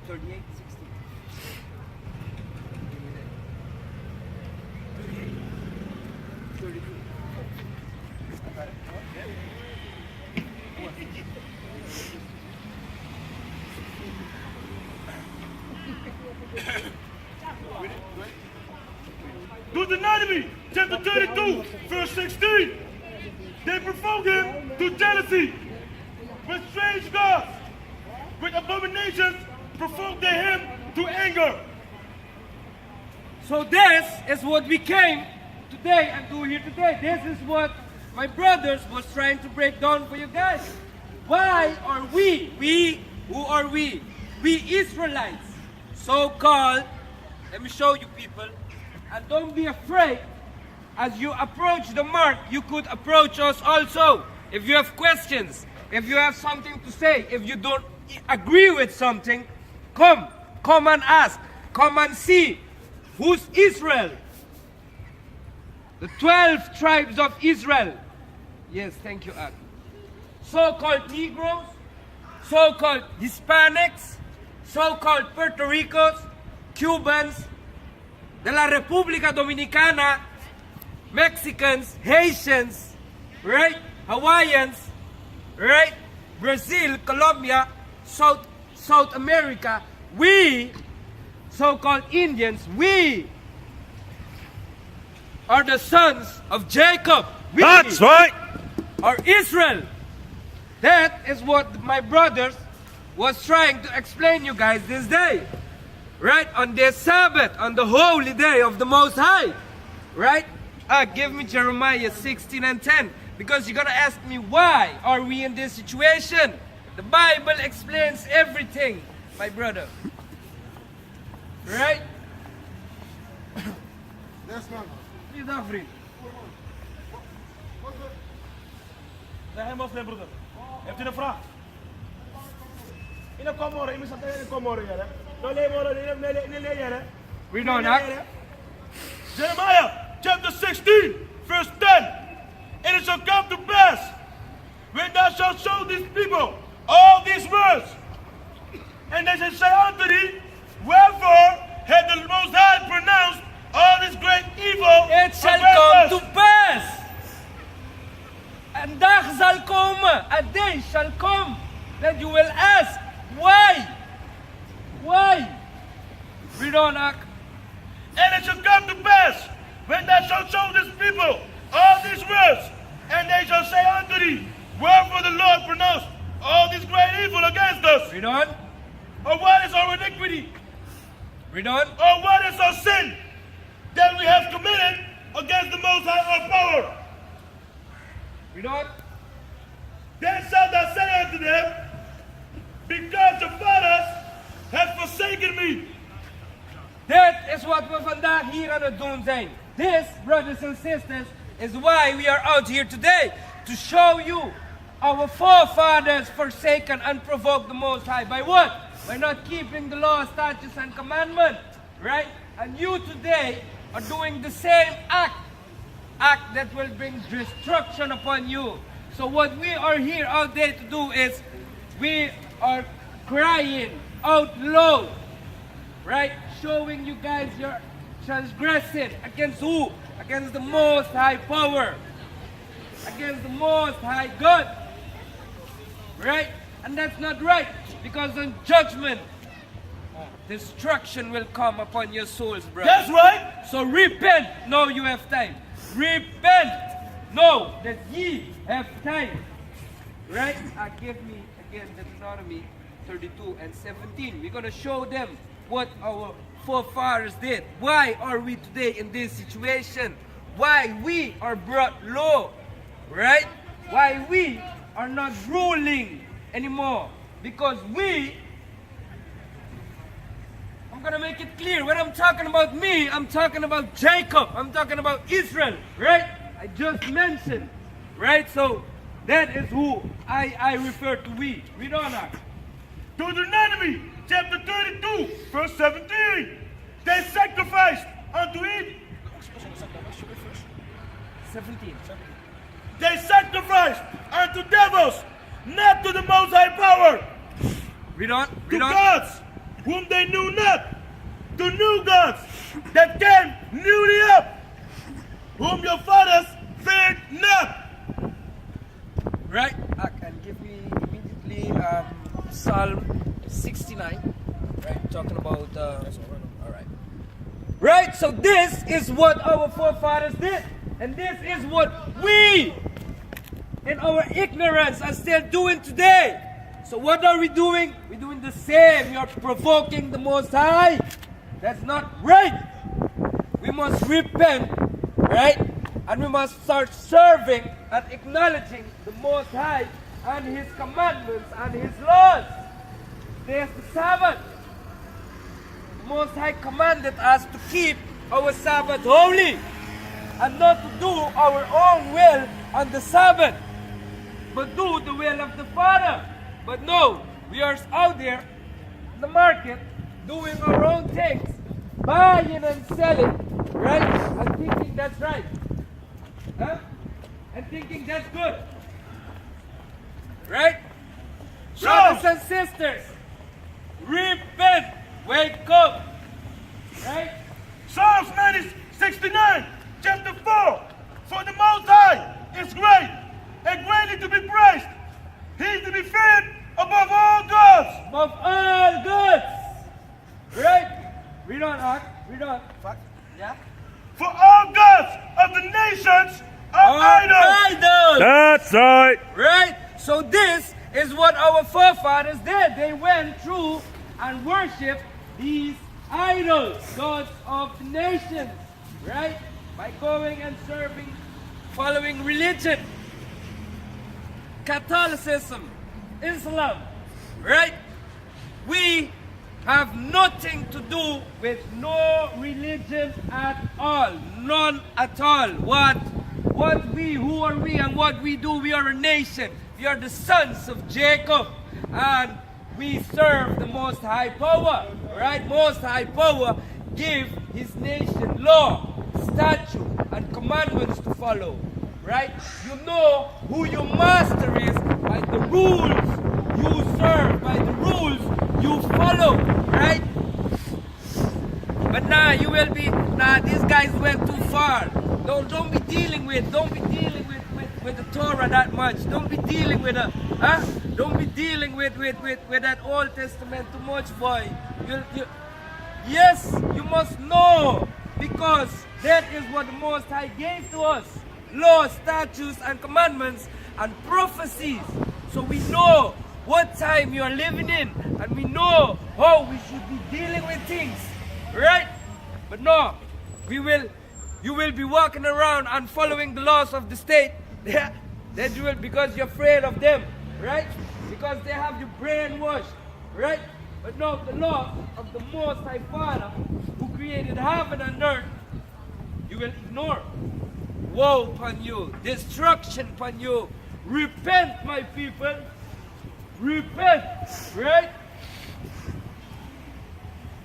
38, 16. 32. I got it. Deuteronomy chapter 32, verse 16. They provoke him to jealousy with strange gods. With abominations provoke they him to anger. So this is what we came today and do here today. This is what my brothers was trying to break down for you guys. Why are we, who are we? We Israelites, so-called, let me show you people, and don't be afraid. As you approach the mark, you could approach us also. If you have questions, if you have something to say, if you don't agree with something, come and ask, come and see. Who's Israel? The 12 tribes of Israel. Yes, thank you, Ad. So-called Negroes, so-called Hispanics, so-called Puerto Ricos, Cubans, de la República Dominicana, Mexicans, Haitians, right? Hawaiians, right? Brazil, Colombia, South America. We, so-called Indians, we are the sons of Jacob. We That's right. are Israel. That is what my brothers was trying to explain you guys this day. Right? On this Sabbath, on the holy day of the Most High. Right? Give me Jeremiah 16 and 10. Because you're going to ask me, why are we in this situation? The Bible explains everything, my brother. Right? Yes, man. Please, Afri. Hij moslim, broeder. Heeft u een vraag? In de Comoren, in de Comoren, ja. No le We know that. Jeremiah chapter 16, verse 10. And it shall come to pass, when thou shalt show these people all these words, and they shall say unto thee, wherefore hath the Most High pronounced all this great evil It shall against come us? to pass. Een dag zal komen, a day shall come, that you will ask, why? Why? Read on, Ak. And it shall come to pass, when thou shalt show this people all these words, and they shall say unto thee, wherefore the Lord pronounced all this great evil against us? Read on. Or what is our iniquity? Read on. Or what is our sin that we have committed against the Most High our power? Read on. Then shalt thou say unto them, because your fathers have forsaken me. That is what we vandaag hier aan het doen zijn. This, brothers and sisters, is why we are out here today. To show you our forefathers forsaken and provoked the Most High. By what? By not keeping the law, statutes, and commandments. Right? And you today are doing the same act that will bring destruction upon you. So what we are here all day to do is we are crying out loud, right? Showing you guys your transgression against who? Against the Most High power, against the Most High God, right? And that's not right, because on judgment, destruction will come upon your souls, brother. That's right. So repent, now you have time. Repent, know that ye have time. Right? Give me again Deuteronomy 32 and 17. We're going to show them what our forefathers did. Why are we today in this situation? Why we are brought low, right? Why we are not ruling anymore. Because I'm going to make it clear. When I'm talking about me, I'm talking about Jacob. I'm talking about Israel, right? I just mentioned, right? So that is who I refer to we. Read on now. Deuteronomy chapter 32, verse 17. They sacrificed unto it. 17. They sacrificed unto devils, not to the Most High power. Read on. To Read on. gods whom they knew not, to new gods that came newly up, whom your fathers feared not. Right? And give me immediately Psalm 69. Right? Talking about. Alright. Right? So this is what our forefathers did. And this is what we, in our ignorance, are still doing today. So what are we doing? We're doing the same. We are provoking the Most High. That's not right. We must repent, right? And we must start serving and acknowledging the Most High and His commandments and His laws. There's the Sabbath. The Most High commanded us to keep our Sabbath holy and not to do our own will on the Sabbath, but do the will of the Father. But no, we are out there in the market doing our own things, buying and selling, right? And thinking that's right. Huh? And thinking that's good. Right? Brothers and sisters, repent, wake up. Right? Psalms 69, chapter 4. For the Most High is great and greatly to be praised. He is to be feared above all gods. Above all goods. Right? Read on, Ark. Read on. Fact. Yeah? For all gods of the nations are idols. That's right. Right? So this is what our forefathers did. They went through and worshipped these idols, gods of the nations. Right? By going and serving, following religion. Catholicism, Islam, right? We have nothing to do with no religion at all, none at all. Who are we and what we do? We are a nation. We are the sons of Jacob, and we serve the Most High Power, right? Most High Power give His nation law, statute, and commandments to follow. Right? You know who your master is by the rules you serve, by the rules you follow, right? But you will be, these guys went too far. Don't be dealing with the Torah that much. Don't be dealing with don't be dealing with that Old Testament too much, boy. Yes, you must know, because that is what the Most High gave to us. Laws, statutes, and commandments, and prophecies. So we know what time you are living in, and we know how we should be dealing with things, right? But no, you will be walking around and following the laws of the state. That you will, because you're afraid of them, right? Because they have you brainwashed, right? But no, the law of the Most High Father, who created heaven and earth, you will ignore. Woe upon you, destruction upon you. Repent, my people. Repent, right?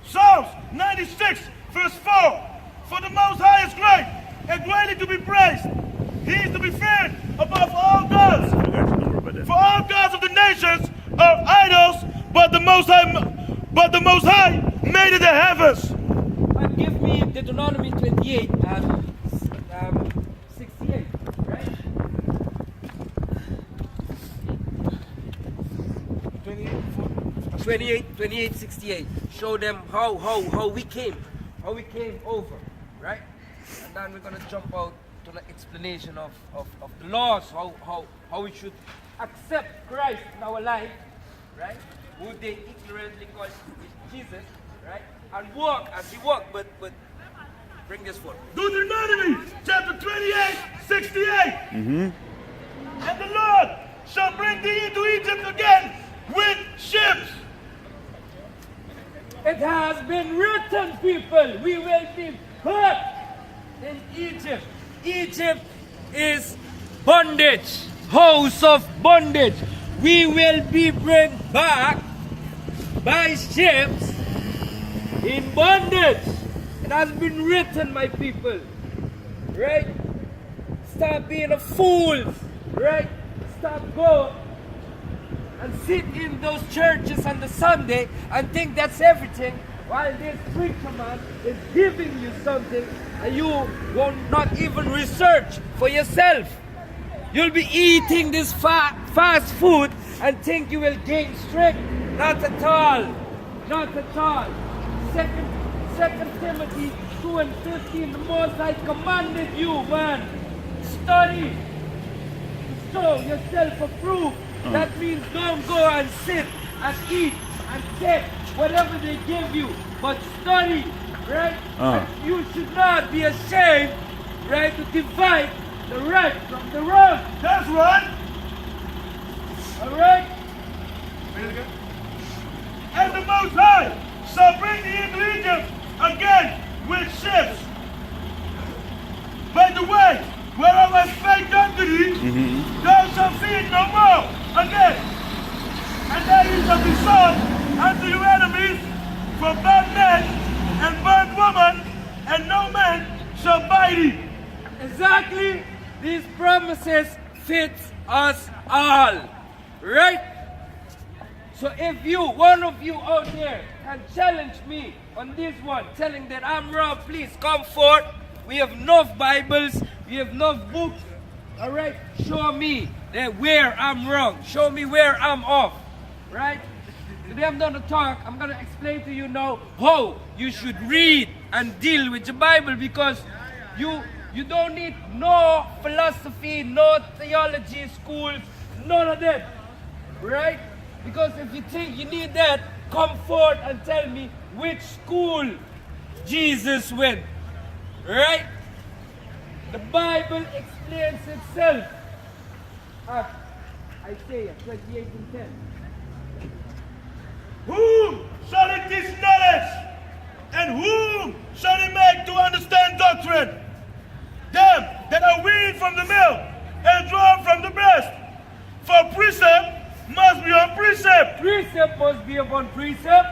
Psalms 96, verse 4. For the Most High is great and greatly to be praised. He is to be feared above all gods. For all gods of the nations are idols, but the Most High made the heavens. And give me Deuteronomy 28 and 68, right? 28, 68. Show them how we came over, right? And then we're gonna jump out to the explanation of the laws, how we should accept Christ in our life, right? Who they ignorantly call Jesus, right? And walk as He walked, but bring this forward. Deuteronomy chapter 28, 68. And the Lord shall bring thee into Egypt again with ships. It has been written, people, we will be put in Egypt. Egypt is bondage, house of bondage. We will be brought back by ships in bondage. It has been written, my people. Right? Stop being a fool. Right? Stop going and sit in those churches on the Sunday and think that's everything, while this preacher man is giving you something and you will not even research for yourself. You'll be eating this fast food and think you will gain strength. Not at all. Not at all. Second Timothy 2:15, the Most High commanded you, man, study, show yourself approved. That means don't go and sit and eat and take whatever they give you, but study, right? And you should not be ashamed, right, to divide the right from the wrong. That's right. All right? And the Most High shall bring thee into Egypt again with ships. By the way, where I was spake unto thee, thou shalt see it no more again. And there you shall be sold unto your enemies for bad men and bad woman, and no man shall buy thee. Exactly. These promises fit us all, right? So if you, one of you out there, can challenge me on this one, telling that I'm wrong, please come forth. We have enough Bibles, we have enough books. All right, show me that where I'm wrong. Show me where I'm off, right? Today I'm going to talk. I'm going to explain to you now how you should read and deal with the Bible, because you don't need no philosophy, no theology schools, none of that, right? Because if you think you need that, come forth and tell me which school Jesus went, right? The Bible explains itself. Isaiah 28:10. Whom shall it teach knowledge? And whom shall it make to understand doctrine? Them that are weaned from the milk and drawn from the breast. For precept must be on precept. Precept must be upon precept.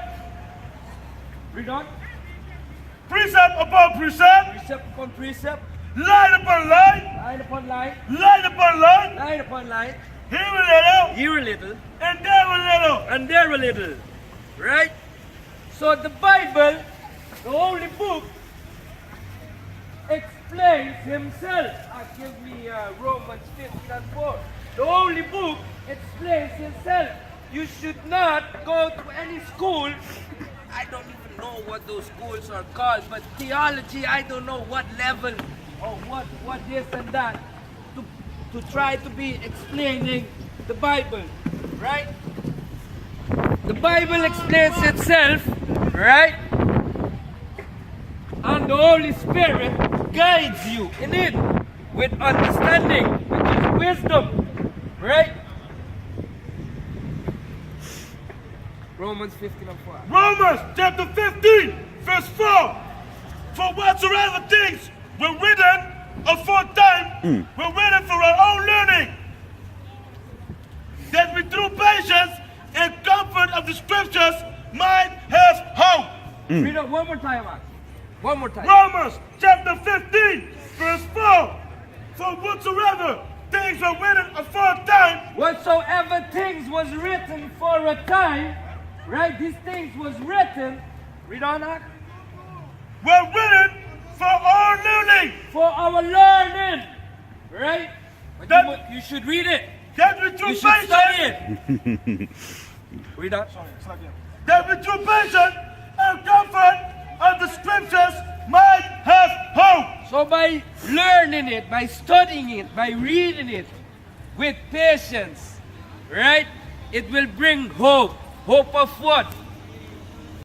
Read on. Precept upon precept. Precept upon precept. Line upon line. Line upon line. Line upon line. Line upon line. Here a little. Here a little. And there a little. And there a little. Right? So the Bible, the holy book, explains himself. Give me Romans 15:4. The holy book explains himself. You should not go to any school. I don't even know what those schools are called, but theology, I don't know what level or what this and that, to try to be explaining the Bible, right? The Bible explains itself, right? And the Holy Spirit guides you in it with understanding, which is wisdom, right? Romans 15:4. Romans chapter 15, verse 4. For whatsoever things were written aforetime were written for our own learning, that we through patience and comfort of the scriptures might have hope. Read it one more time, Max. One more time. Romans chapter 15, verse 4. For whatsoever things were written aforetime, Whatsoever things was written for a time, right? These things was written, read on, Max. were written for our learning, For our learning, right? But That- you should read it. that we through You should study patience, it. Read on. that we through patience and comfort of the scriptures might have hope. So by learning it, by studying it, by reading it with patience, right? It will bring hope. Hope of what?